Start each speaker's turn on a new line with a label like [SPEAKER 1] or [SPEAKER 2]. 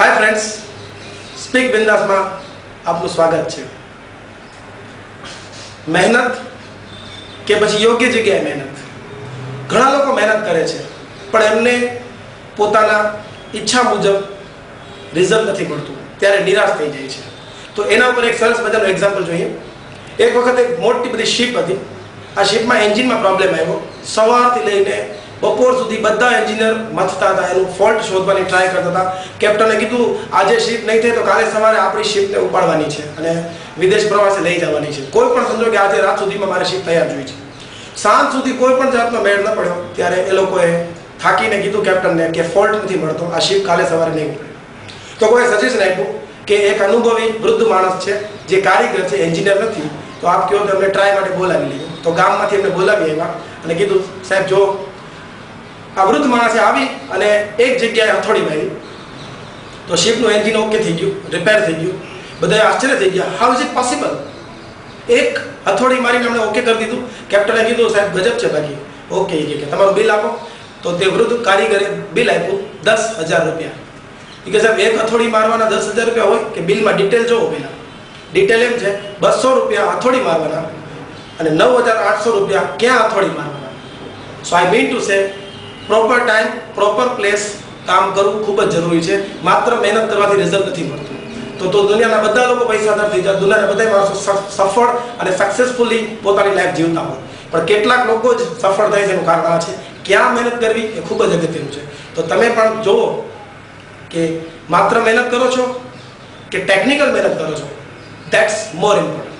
[SPEAKER 1] Hi friends, speak बिंदास में आपનું સ્વાગત છે। મહેનત કે પછી યોગ્ય જગ્યાએ મહેનત। ઘણા લોકો મહેનત કરે છે પણ એમને પોતાના ઈચ્છા મુજબ રિઝલ્ટ નથી મળતું, ત્યારે નિરાશ થઈ જાય છે। તો એના ઉપર એક સરસ મજાનું એક્ઝામ્પલ જોઈએ। એક વખત એક મોટી બધી શિપ હતી। આ શિપમાં એન્જિનમાં પ્રોબ્લેમ આવ્યો। સવારથી લઈને બપોર સુધી બધા એન્જિનિયર મથતા હતા, એનું ફોલ્ટ શોધવાની ટ્રાય કરતા હતા। કેપ્ટને કીધું આજે શિપ નહીં થાય તો કાલે સવારે આપણી શિપને ઉપાડવાની છે અને વિદેશ પ્રવાસે લઈ જવાની છે। કોઈ પણ સમજો કે આજે રાત સુધીમાં મારી શિપ તૈયાર જોઈ છે। સાંજ સુધી કોઈ પણ જાતનો મેળ ન પડ્યો ત્યારે એ લોકોએ થાકીને કીધું કેપ્ટનને કે ફોલ્ટ નથી મળતો, આ શિપ કાલે સવારે નહીં ઉપડે। તો કોઈ સજેશન આપ્યું કે એક અનુભવી વૃદ્ધ માણસ છે જે કારીગર છે, એન્જિનિયર નથી, તો આપ કહો તો અમને ટ્રાય માટે બોલાવી લીધો। તો ગામમાંથી એમને બોલાવી આવ્યા અને કીધું સાહેબ જો આ વૃદ્ધ માણસે આવી અને એક જગ્યાએ હથોડી મારી તો શિપનું એન્જિન ઓકે થઈ ગયું, રિપેર થઈ ગયું। બધાએ આશ્ચર્ય થઈ ગયા, હાઉ ઇઝ ઇટ પોસિબલ? એક હથોડી મારીને અમને ઓકે કરી દીધું। કેપ્ટને કીધું સાહેબ ગજબ છે, બાકી ઓકે કે તમારું બિલ આપો। તો તે વૃદ્ધ કારીગરે બિલ આપ્યું 10,000 રૂપિયા। કે સાહેબ એક હથોડી મારવાના 10,000 રૂપિયા હોય કે બિલમાં ડિટેલ જોવો પહેલાં? ડિટેલ એમ છે 200 રૂપિયા હથોડી મારવાના અને 9,800 રૂપિયા ક્યાં હથોડી મારવાના। So I mean to say proper time proper place કામ કરવું ખૂબ જ જરૂરી છે। માત્ર મહેનત કરવાથી રિઝલ્ટ નથી મળતું। તો દુનિયાના બધા લોકો પૈસાદાર થઈ જાય, દુનિયાના બધા માણસો સફળ અને સક્સેસફુલી પોતાની લાઈફ જીવતા હોય, પણ કેટલાક લોકો જ સફળ થાય છે એનું કારણ આ છે ક્યાં મહેનત કરવી એ ખૂબ જ અગત્યનું છે। તો તમે પણ જુઓ કે માત્ર મહેનત કરો છો કે ટેકનિકલ મહેનત કરો છો, ધેટ્સ મોર ઇમ્પોર્ટન્ટ।